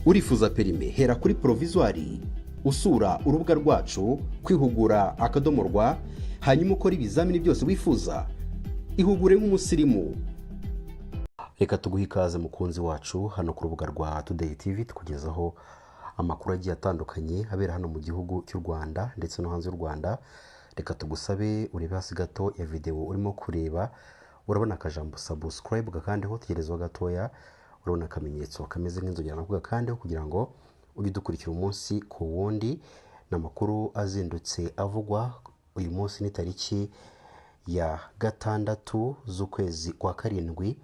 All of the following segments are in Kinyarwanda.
urifuza perime hera kuri provisoire usura urubuga rwacu kwihugura akadomorwa hanyuma ukora ibizamini byose wifuza ihugure nk'umusirimu. Reka tuguhe ikaze mukunzi wacu hano ku rubuga rwa Today TV tukugezaho amakuru agiye atandukanye abera hano mu gihugu cy'u Rwanda ndetse no hanze y'u Rwanda. Reka tugusabe urebe hasi gato ya video urimo kureba, urabona akajambo subscribe gakandeho, tegerezwa gatoya urabona akamenyetso kameze nk'inzogera nakuga kandeho kugira ngo ujye dukurikira umunsi ku wundi n'amakuru azindutse avugwa. Uyu munsi ni tariki ya 6 z'ukwezi kwa karindwi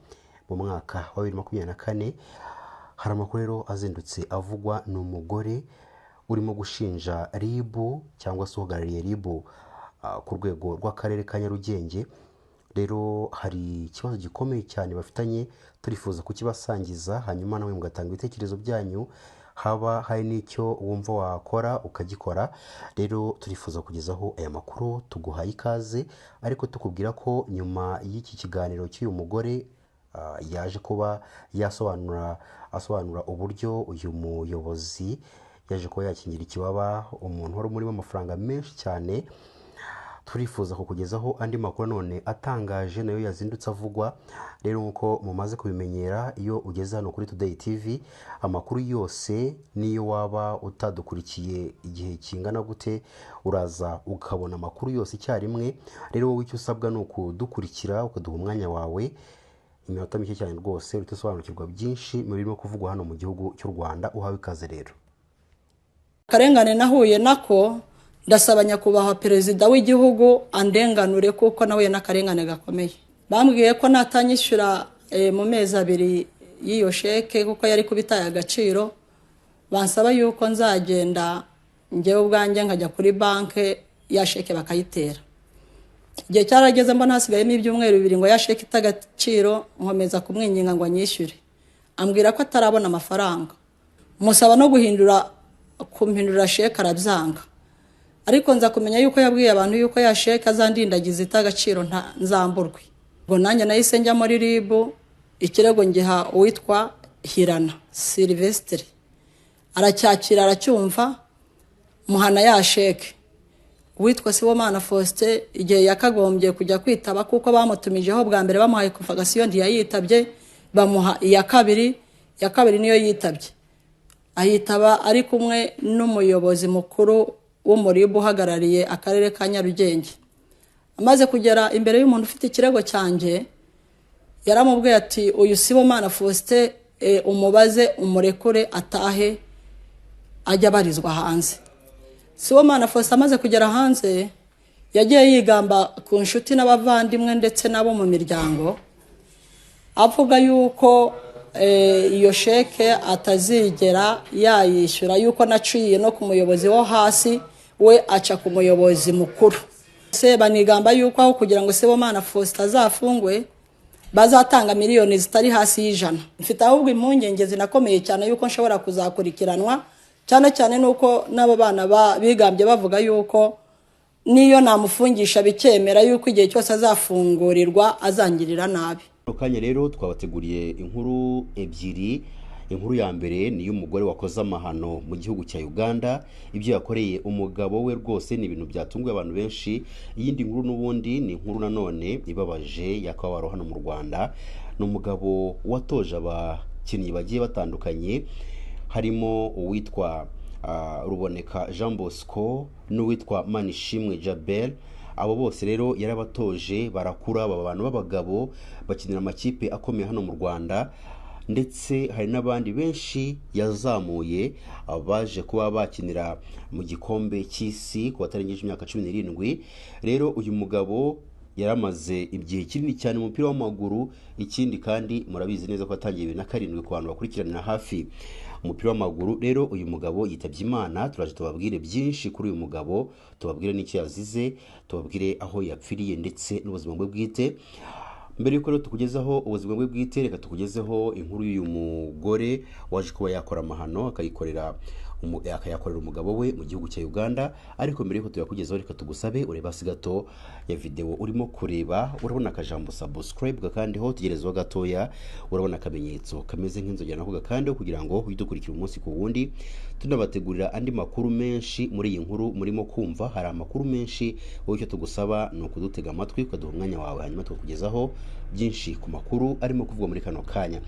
mu mwaka wa 2024. Hari amakuru rero azindutse avugwa n'umugore urimo gushinja RIB cyangwa se uhagarariye RIB ku rwego rw'akarere ka Nyarugenge. Rero hari ikibazo gikomeye cyane bafitanye, turifuza kukibasangiza hanyuma nawe mugatanga ibitekerezo byanyu, haba hari n'icyo wumva wakora ukagikora. Rero turifuza kugezaho aya makuru, tuguhaye ikaze, ariko tukubwira ko nyuma y'iki kiganiro cy'uyu mugore yaje kuba asobanura uburyo uyu muyobozi yaje kuba yakingira ikibaba umuntu wari umurimo amafaranga menshi cyane. Turifuza kukugezaho andi makuru none atangaje nayo yazindutse avugwa. Rero nkuko mumaze kubimenyera, iyo ugeze hano kuri Today TV amakuru yose niyo waba utadukurikiye igihe kingana gute uraza ukabona amakuru yose icyarimwe. Rero wowe icyo usabwa ni ukudukurikira ukaduha umwanya wawe iminota mike cyane rwose utasobanukirwa byinshi mu birimo kuvugwa hano mu gihugu cy'u Rwanda. Uhawe ikaze rero. Karengane nahuye nako, ndasaba nyakubahwa perezida w'igihugu andenganure kuko nawe n'akarengane gakomeye. Bambwiye ko natanyishyura mu mezi 2 y'iyo sheke kuko yari kubitaye agaciro, bansaba yuko nzagenda njyewe ubwanjye nkajya kuri banke ya sheke bakayitera. Igihe cyarageze mbona hasigayemo ibyumweru 2 ngo ya sheke itagaciro, nkomeza kumwinginga ngo anyishyure. Ambwira ko atarabona amafaranga, musaba no kumpindura sheke arabyanga. Ariko nza kumenya yuko yabwiye abantu yuko ya sheke azandindagiza itagaciro nzamburwe. Ngo nanjye nahise njya muri RIB, ikirego ngiha uwitwa Hirana Sylvestre, aracyakira aracyumva, muhana ya sheke. Uwitwa Sibomana Faustin igihe yakagombye kujya kwitaba kuko bamutumijeho bwa mbere bamuhaye confirmation ntiyayitabye, bamuha iya kabiri niyo yitabye. Ahitaba ari kumwe n'umuyobozi mukuru w'umuribu uhagarariye akarere ka Nyarugenge. Amaze kugera imbere y'umuntu ufite ikirego cyanjye, yaramubwiye ati uyu Sibomana Faustin umubaze umurekure atahe ajya barizwa hanze. Sibomana Faustin amaze kugera hanze yagiye yigamba ku nshuti n'abavandimwe ndetse nabo mu miryango, avuga yuko iyo sheke atazigera yayishyura, yuko naciye no ku muyobozi wo hasi we aca ku muyobozi mukuru. Se banigamba yuko aho kugira ngo Sibomana Faustin azafungwe bazatanga miliyoni zitari hasi y'100. Mfite ahubwo impungenge zinakomeye cyane yuko nshobora kuzakurikiranwa, cyane nuko n'abo bana bigambye bavuga yuko niyo namufungisha bikemera yuko igihe cyose azafungurirwa azangirira nabi. Kanya rero twabateguriye inkuru ebyiri. Inkuru ya mbere ni y'umugore wakoze amahano mu gihugu cya Uganda. Ibyo yakoreye umugabo we rwose ni ibintu byatunguye abantu benshi. Iyindi nkuru n'ubundi ni inkuru nanone ibabaje yakabaro hano mu Rwanda. Ni umugabo watoje abakinnyi bagiye batandukanye, harimo uwitwa Ruboneka Jean Bosco n'uwitwa Manishimwe Jabel. Abo bose rero yarabatoje barakura, aba bantu b'abagabo bakinira amakipe akomeye hano mu Rwanda, ndetse hari n'abandi benshi yazamuye abaje kuba bakinira mu gikombe cy'isi ku batarengeje imyaka 17. Rero uyu mugabo yaramaze igihe kinini cyane mu mupira w'amaguru. Ikindi kandi murabizi neza ko atangiye 2007 ku bantu bakurikiranira hafi umupira w'amaguru. Rero uyu mugabo yitabye Imana. Turaje tubabwire byinshi kuri uyu mugabo, tubabwire n'icyo yazize, tubabwire aho yapfiriye ndetse n'ubuzima bwe bwite. Mbere yuko tukugezaho ubuzima bwe bwite, reka tukugezeho inkuru y'uyu mugore waje kuba yakora amahano akayikorera akayakorera umugabo we mu gihugu cya Uganda. Ariko mbere yuko tuyakugezaho, reka tugusabe ureba hasi gato ya video urimo kureba, urabona akajambo subscribe gakandiho, tugerezeho gatoya, urabona akamenyetso kameze nk'inzogera nako gakandiho, kugira ngo uhite ukurikira umunsi ku wundi tunabategurira andi makuru menshi. Muri iyi nkuru murimo kumva hari amakuru menshi, wowe icyo tugusaba ni ukudutega amatwi ukaduha umwanya wawe, hanyuma tukakugezaho byinshi ku makuru arimo kuvugwa muri kano kanya.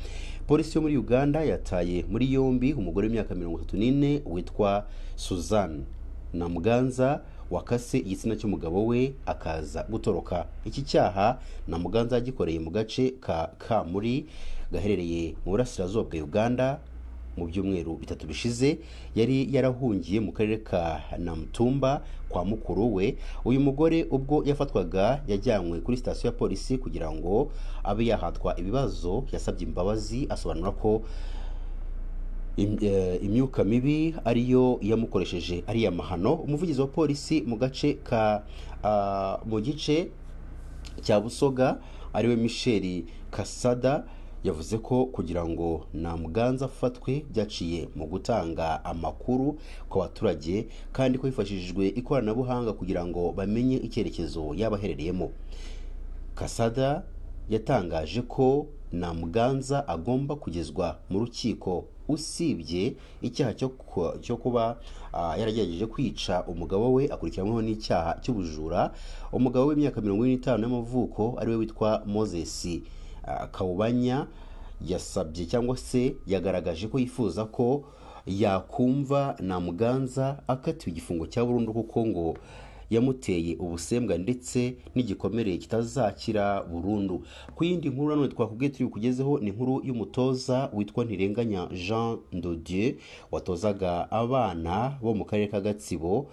Polisi yo muri Uganda yataye muri yombi umugore w'imyaka 34 witwa Suzanne Namuganza wakase igitsina cy'umugabo we akaza gutoroka. Iki cyaha Namuganza yagikoreye mu gace ka Kamuri gaherereye mu burasirazuba bwa Uganda mu byumweru bitatu bishize. Yari yarahungiye mu karere ka Namtumba kwa mukuru we. Uyu mugore ubwo yafatwaga yajyanywe kuri sitasiyo ya polisi kugira ngo abe yahatwa ibibazo. Yasabye imbabazi, asobanura ko imyuka mibi ariyo yamukoresheje ariya mahano. Umuvugizi wa polisi mu gace ka mu gice cya Busoga ariwe Michel Kasada yavuze ko kugira ngo Namuganza afatwe byaciye mu gutanga amakuru ku baturage, kandi ko hifashishijwe ikoranabuhanga kugira ngo bamenye icyerekezo yabaherereyemo. Kasada yatangaje ko Namuganza agomba kugezwa mu rukiko, usibye icyaha cyo kuba yaragerageje kwica umugabo we, akurikiranyweho n'icyaha cy'ubujura. Umugabo w'imyaka 45 y'amavuko ariwe witwa Moses Kawubanya yasabye cyangwa se yagaragaje ko yifuza ko yakumva Namuganza akatiwe igifungo cya burundu, kuko ngo yamuteye ubusembwa ndetse n'igikomere kitazakira burundu. Ku yindi nkuru nanone twakubwiye turi kugezeho ni inkuru y'umutoza witwa Ntirenganya Jean de Dieu watozaga abana bo mu karere ka Gatsibo,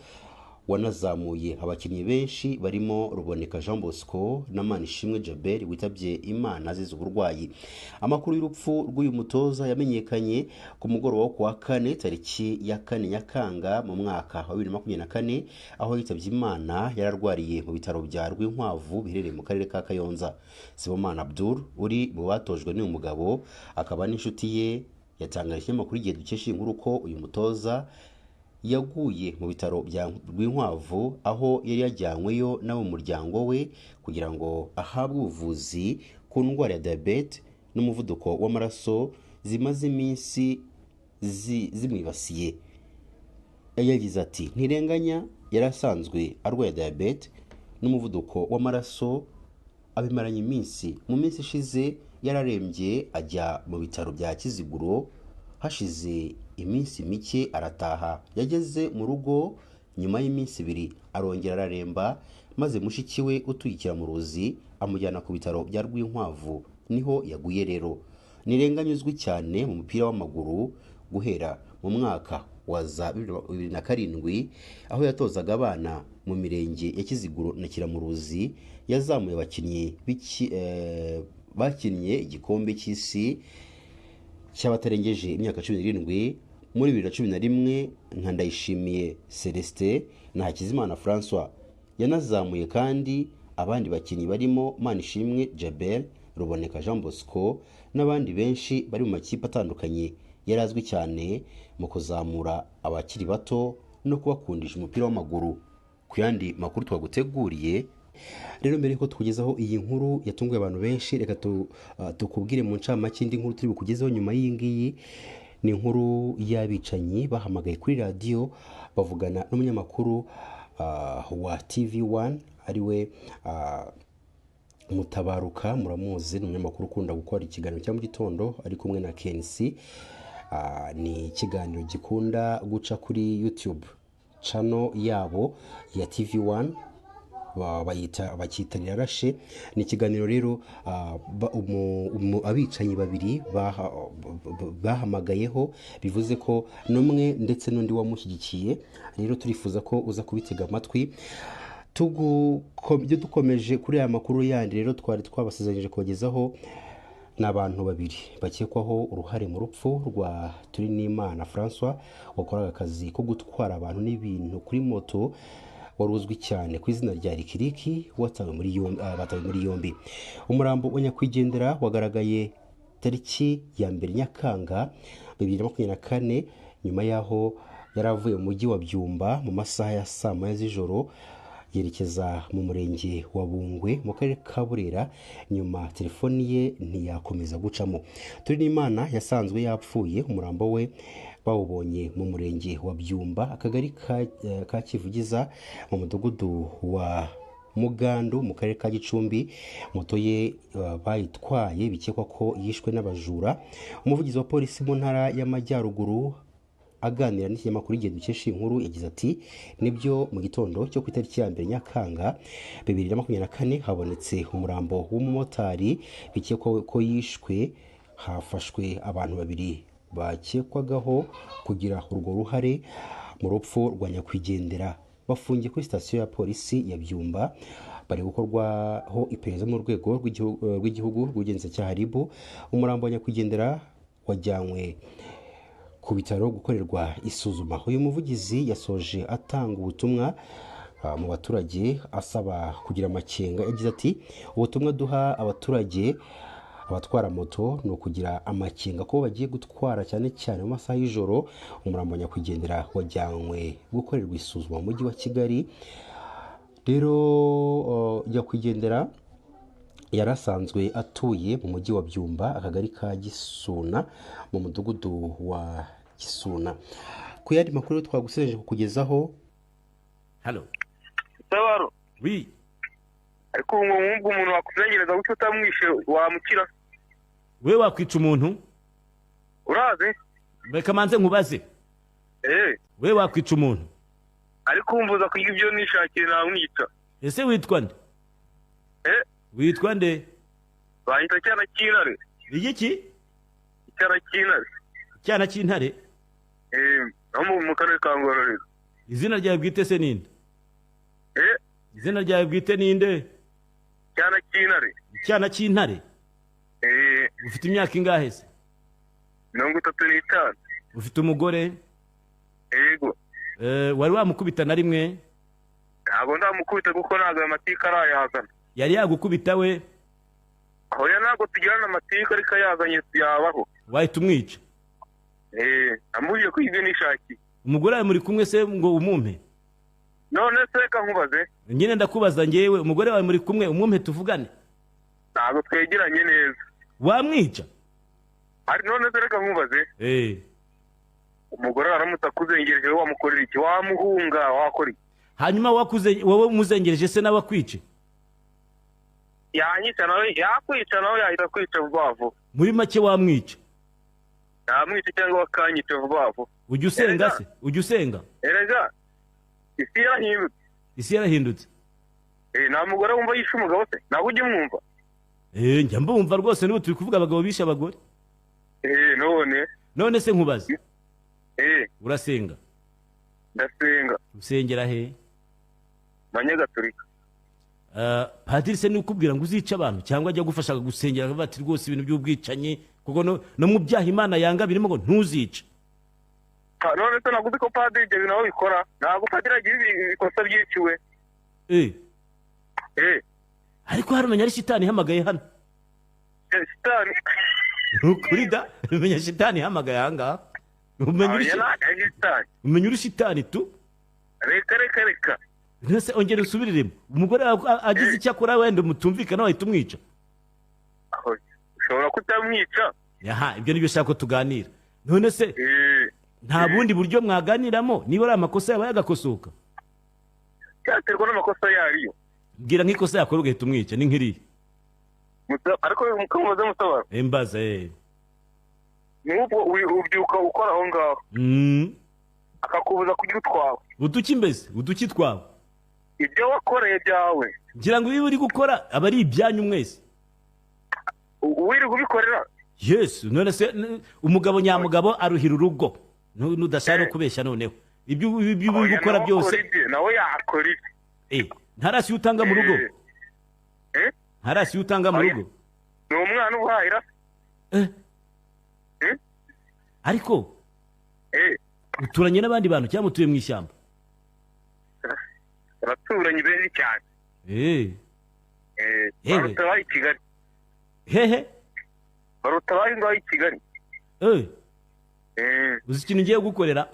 wanazamuye abakinnyi benshi barimo Ruboneka Jean Bosco na Manishimwe Jabel witabye Imana azize uburwayi. Amakuru y'urupfu rw'uyu mutoza yamenyekanye ku mugoroba wo kuwa kane tariki ya 4 Nyakanga mu mwaka wa 2024, aho yitabye Imana yararwariye mu bitaro bya Rwinkwavu biherereye mu karere ka Kayonza. Sibomana Abdul uri mu batojwe n'uyu mugabo akaba n'inshuti ye yatangaje ikinyamakuru Igihe dukesha inkuru ko uyu mutoza yaguye mu bitaro bya Rwinkwavu, aho yari yajyanyweyo n'abo muryango we kugira ngo ahabwe ubuvuzi ku ndwara ya diabete n'umuvuduko w'amaraso zimaze iminsi zimwibasiye. Yagize ati Ntirenganya yari asanzwe arwaye diabete n'umuvuduko w'amaraso, abimaranye iminsi. Mu minsi ishize yararembye ajya mu bitaro bya Kiziguro, hashize iminsi mike arataha. Yageze mu rugo nyuma y'iminsi 2 arongera araremba, maze mushiki we utuyikira mu ruzi amujyana ku bitaro bya Rwinkwavu, niho yaguye rero. Ntirenganya uzwi cyane mu mupira w'amaguru guhera mu mwaka wa 2007 aho yatozaga abana mu mirenge ya Kiziguro na Kiramuruzi. Yazamuye abakinnyi bakinnye igikombe cy'isi cy'abatarengeje imyaka 17 muri 2011 nka Ndayishimiye Celestin na Hakizimana François. Yanazamuye kandi abandi bakinnyi barimo Manishimwe Jabel, Ruboneka Jean Bosco n'abandi benshi bari mu makipe atandukanye. Yarazwi cyane mu kuzamura abakiri bato no kubakundisha umupira w'amaguru. Ku yandi makuru twaguteguriye rero, mbere ko tukugezaho iyi nkuru yatunguye abantu benshi, reka tukubwire mu ncamake indi nkuru turi bukugezeho nyuma y'iyi ngiyi. Ni inkuru y'abicanyi bahamagaye kuri radio bavugana n'umunyamakuru wa TV1 ariwe Mutabaruka. Muramuzi, ni umunyamakuru ukunda gukora ikiganiro cya mu gitondo ari kumwe na Kensi. Ni ikiganiro gikunda guca kuri YouTube channel yabo ya TV1 bakitanira rashe. Ni ikiganiro rero abicanyi babiri bahamagayeho, bivuze ko n'umwe ndetse n'undi wamushyigikiye. Rero turifuza ko uza kubitega amatwi. Dukomeje kuri aya makuru yandi rero twari twabasezeranyije kubagezaho n'abantu babiri bakekwaho uruhare mu rupfu rwa Turinimana François wakoraga akazi ko gutwara abantu n'ibintu kuri moto, wari uzwi cyane ku izina rya Rikiriki, batawe muri yombi. Umurambo wa nyakwigendera wagaragaye tariki ya 2 Nyakanga 2024 nyuma yaho yari avuye mu mujyi wa Byumba mu masaha ya saa moya z'ijoro yerekeza mu murenge wa Bungwe mu karere ka Burera, nyuma telefoni ye ntiyakomeza gucamo. Turinimana yasanzwe yapfuye, umurambo we bawubonye mu murenge wa Byumba, akagari ka Kivugiza, mu mudugudu wa Mugandu mu karere ka Gicumbi. Moto ye bayitwaye, bikekwa ko yishwe n'abajura. Umuvugizi wa polisi mu ntara y'Amajyaruguru aganira n'ikinyamakuru Igihe dukesha inkuru yagize ati nibyo mu gitondo cyo ku itariki ya 2 Nyakanga 2024 habonetse umurambo w'umumotari, bikekwa ko yishwe. Hafashwe abantu babiri bakekwagaho kugira urwo ruhare mu rupfu rwa nyakwigendera, bafungiye kuri sitasiyo ya polisi ya Byumba. Bari gukorwaho iperereza mu rwego rw'igihugu rw'ubugenzacyaha RIB. Umurambo wa nyakwigendera wajyanywe ku bitaro gukorerwa isuzuma. Uyu muvugizi yasoje atanga ubutumwa mu baturage asaba kugira amakenga. Yagize ati ubutumwa duha abaturage abatwara moto ni ukugira amakenga ko bagiye gutwara cyane cyane mu masaha y'ijoro. Umurambo wa nyakwigendera wajyanywe gukorerwa isuzuma mu mujyi wa Kigali. Rero nyakwigendera yarasanzwe atuye mu mujyi wa Byumba, akagari ka Gisuna, mu mudugudu wa Gisuna. Ku yandi makuru twagusejeje kukugezaho. Halo. Tabaro. Oui. Ariko umwumva umuntu wakuzengereza gucyo utamwishe wamukira. We wakwica umuntu? Uraze? Reka manze nkubaze. We wakwica umuntu? Ariko umvuza ko ibyo nishakiye namwica. Ese witwa nde? Witwa nde? Bahita cyana cy'intare. Igiki? Cyana cy'intare. Cyana cy'intare? Mu karere ka Ngororero. Izina ryawe bwite se ninde? Izina ryawe bwite ninde? Cyana cy'intare. Cyana cy'intare? Ufite imyaka ingahe se? 35. Ufite umugore? Yego. Wari wamukubita na rimwe? Ntabwo ndamukubita kuko ntabwo amatika arayazana. Yari yagukubita we? Aho ya ntabwo tugirana amatika ariko yazanye yabaho. Wahita umwica? Amubwiye ko ibyo nishaki. Umugore wawe muri kumwe se ngo umumpe? None se reka nkubaze. Nyine ndakubaza ngewe, umugore wawe muri kumwe umumpe tuvugane? Ntabwo twegeranye neza. Wamwica? Ari none se reka nkubaze. Umugore aramutse akuzengereje wamukorera iki? Wamuhunga wakora iki? Hanyuma wowe umuzengereje se nawe akwice? Yanyica nawe yakwica nawe yahita kwica vuba vuba. Muri make wamwica? Namwica cyangwa wakanyica vuba vuba. Ujya usenga se? Ujya usenga? Erega isi yarahindutse. Isi yarahindutse? Nta mugore wumva yishe umugabo se? Ntabwo ujya umwumva? Njya mbumva rwose, niba turi kuvuga abagabo bishe abagore. None se nkubaze. Urasenga? Ndasenga. Usengera he? Manyagatolika. Padiri se nikubwira ngo uzica abantu cyangwa ajya gufasha gusengera bati rwose ibintu by'ubwicanyi kuko no mu byaha Imana yanga birimo ngo ntuzica? None se naguze ko padiri ibyo bintu bikora? Ntabwo padiri agira ibikosa byiciwe. Ariko hari umenya ari shitani ihamagaye hano. Shitani? Ukuri da? Umenya shitani ihamagaye ahangaha? Umenya uri shitani tu? Reka. Nese ongera usubiriremo. Umugore agize icyo akora wenda mutumvikana wahita umwica? Ushobora kutamwica. Yaha, ibyo nibyo ushaka ko tuganira. None se nta bundi buryo mwaganiramo niba ari amakosa yabaye agakosoka? Cyaterwa n'amakosa yariyo. Bwira nk'ikosa yakora ugahita umwica, ni nk'iriya. Ariko mukamubaze mutabara. Mbaza N'ubwo ubyuka ukora aho ngaho. Akakubuza kugira utwawe. Uduki mbese? Uduki twawe? Ibyo wakoreye byawe. Ngira ngo ibi uri gukora aba ari ibyanyu mwese. Wiri kubikorera? Yes, none se umugabo nyamugabo aruhira urugo. Nudashaka kubeshya noneho. Ibyo uri gukora byose nawe yakora iki? Ntarasi utanga mu rugo? Ntarasi utanga mu rugo? Ni umwana uhahira? Ariko uturanye n'abandi bantu cyangwa mutuye mu ishyamba? Abaturanye benshi cyane. Baruta bari Kigali. Hehe? Baruta bari ngaho i Kigali. Uzi ikintu ngiye gukorera?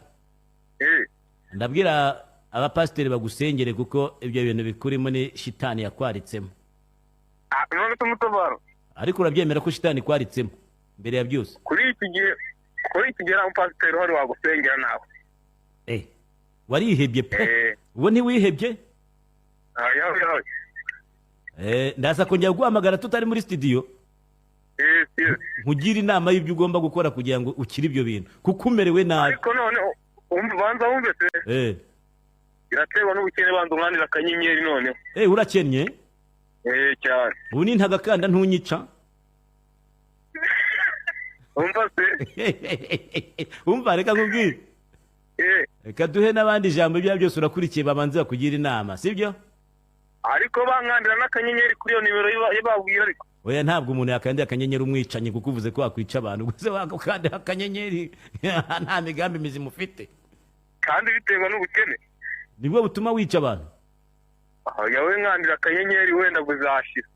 ndabwira abapasiteri bagusengere kuko ibyo bintu bikurimo ni shitani yakwaritsemo. None tumutabaro. Ariko urabyemera ko shitani ikwaritsemo mbere ya byose? Kuri iki gihe umupasiteri wari wagusengera nawe. Warihebye pe. Uwo ntiwihebye? Yawe. Ndaza kongera guhamagara tutari muri studio. Nkugira inama y'ibyo ugomba gukora kugira ngo ukire ibyo bintu kuko umerewe nabi. Ariko none banza wumve se. Iraterwa n'ubukene banza umwanira akanyenyeri none. Urakennye? Cyane. Ubu ni ntagakanda ntunyica. Umva se. Umva reka nkubwire. Reka duhe n'abandi ijambo ibyo byose urakurikiye babanza kugira inama, sibyo? Ariko bankandira n'akanyenyeri kuri iyo nimero y'ababwira ariko. Oya ntabwo umuntu yakandira akanyenyeri umwicanye kuko uvuze ko wakwica abantu. Gusa wakandira akanyenyeri nta migambi mizima ufite. Kandi biterwa n'ubukene. Nibwo butuma wica abantu. Yawe nkandira akanyenyeri wenda buzashira.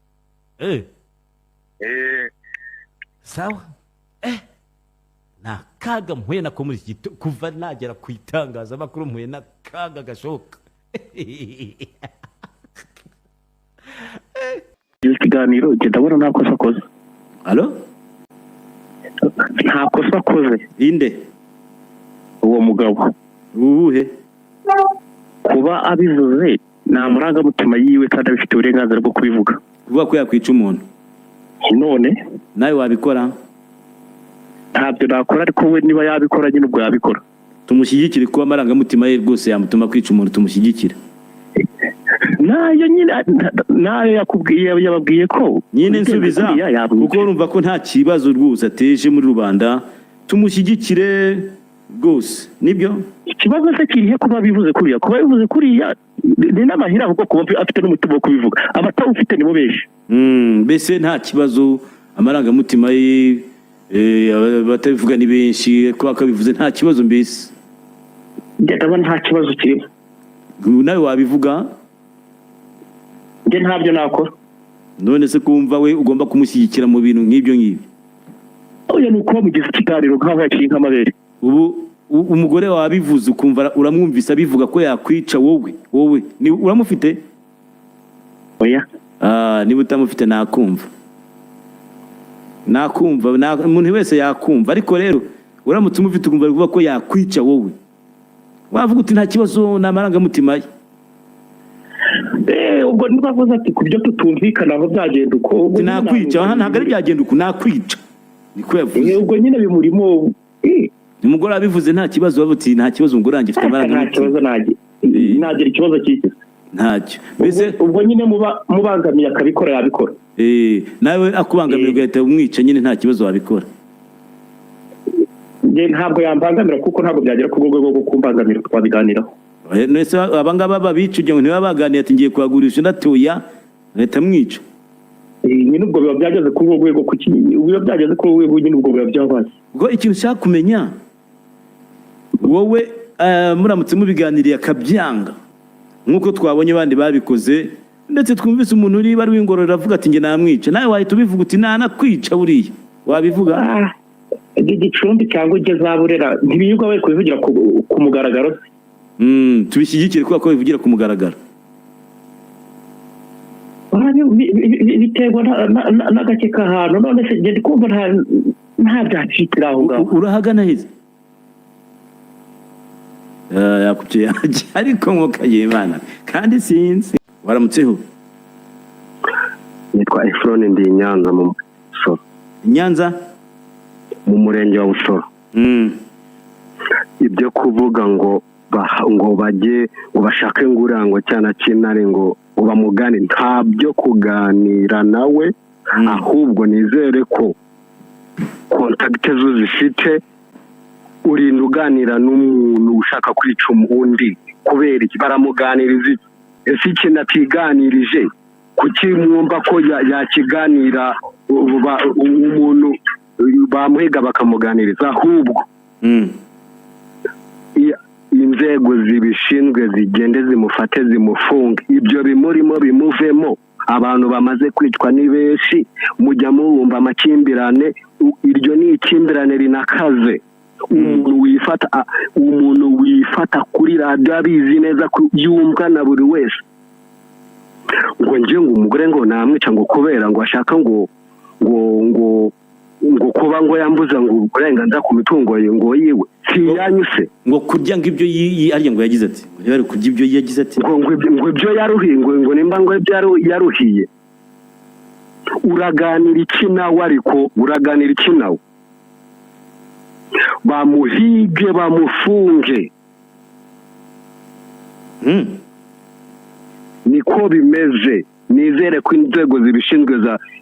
Sawa. Nakaga mpuye nako muri iki kuva nagera kwitangaza makuru mpuye nakaga gashoka. Ikiganiro ndabona nta kosa akoze. Allo? Nta kosa akoze. Inde? Uwo mugabo. Uwuhe? Kuba abivuze nta murangamutima yiwe kandi abifite uburenganzira bwo kubivuga. Kuvuga ko yakwica umuntu. None nawe wabikora? Ntabyo nakora ariko we niba yabikora nyine ubwo yabikora. Tumushyigikire ko amarangamutima ye rwose yamutuma kwica umuntu, tumushyigikira. Nayo nyine nayo yababwiye ko nyine nsubiza kuko urumva ko nta kibazo rwose ateje muri rubanda, tumushyigikire rwose. Nibyo ikibazo se kirihe kuba bivuze kuriya? Kuba bivuze kuriya ni n'amahira ahubwo kuba afite n'umutima wo kubivuga. Abatawufite nibo benshi. Mbese nta kibazo amarangamutima ye batabivuga ni benshi kuba kabivuze nta kibazo mbese. Ndabona nta kibazo kirimo. Nawe wabivuga? Nge ntabyo nakora. None se kumva we ugomba kumushyigikira mu bintu nk'ibyo ngibyo? Oya nuko mugize ikiganiro nk'aho yaciye nk'amabere. Ubu umugore wabivuze ukumva uramwumvisa bivuga ko yakwica wowe ni uramufite? Oya. Niba utamufite nakumva umuntu wese yakumva, ariko rero uramutse umufite ukumva bivuga ko yakwica wowe, wavuga uti nta kibazo n'amarangamutima ye. Ubwo nibavuze ati kubyo tutumvikana aho byagenda uko nakwica ntabwo ari byagenda uko nakwica niko yavuze. Ubwo nyine bimurimo. Umugore abivuze nta kibazo, bavuti nta kibazo umugore wanjye afite amarangamutima. Nta kibazo nagira ikibazo cy'iki. Ntacyo. Mbese ubwo nyine mubangamiye akabikora yabikora. Nawe akubangamiye ugahita umwica nyine nta kibazo wabikora. Ntabwo yambangamira kuko ntabwo byagera ku rwego rwo kumbangamira twabiganiraho. Nese abangaba babicuye ngo ntibabaganiye ati ngiye kuhagurisha ndatoya leta mwica. Nyine ubwo biba byageze ku rwego biba byageze ku rwego nyine ubwo biba byabaye. Ubwo ikintu ushaka kumenya wowe muramutse mubiganiriye akabyanga nkuko twabonye abandi babikoze, ndetse twumvise umuntu uri bari w'ingororero avuga ati nge namwica, nawe wahita ubivuga uti nakwica buriya wabivuga? Igicumbi cyangwa Burera ntibiyuga we kubivugira ku mugaragaro. Tubishyigikire kuko bivugira ku mugaragaro. Biterwa n'agake k'ahantu. None se ngende kumva nta byacitira aho ngaho. Urahagana heza yakubye ariko nkoka y'Imana kandi sinzi. Waramutseho? Nitwa Efrone ndi Nyanza mu Busoro. Nyanza mu murenge wa Busoro. Ibyo kuvuga ngo bajye ngo bashake ngurango cyana kinare ngo bamugane, ntabyo kuganira nawe, ahubwo nizere ko contact zo zifite urinda uganira n'umuntu ushaka kwica umundi kubera iki baramuganiriza. Ese ikintu atiganirije kuki mwumva ko yakiganira umuntu bamuhiga bakamuganiriza? Ahubwo inzego zibishinzwe zigende zimufate zimufunge, ibyo bimurimo bimuvemo. Abantu bamaze kwicwa ni benshi, mujya mubumva amakimbirane. Iryo ni ikimbirane rinakaze. umuntu wifata kuri radiyo abizi neza ko yumvwa na buri wese ngo njye ngo umugore ngo namwica ngo kubera ngo ashaka ngo kuba ngo yambuza ngo uburenganzira ku mitungo ye ngo yiwe si yanyuse ngo kurya ngo ibyo ariye ngo yagize ati ngo bari kurya ibyo yagize ati ngo ibyo yaruhiye ngo nimba ngo ibyo yaruhiye uraganira iki nawe ariko uraganira iki nawe bamuhige bamufunge niko bimeze nizere ko inzego zibishinzwe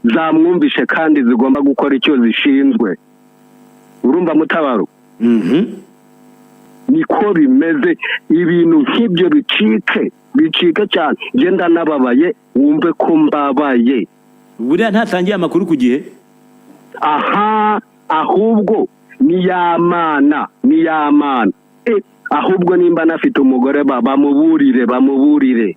zamwumvishe kandi zigomba gukora icyo zishinzwe urumva Mutabaro niko bimeze ibintu nk'ibyo bicike cyane genda nababaye wumve ko mbabaye buriya ntatangiye amakuru ku gihe ahubwo ni yamana ahubwo nimba nafite umugore bamuburire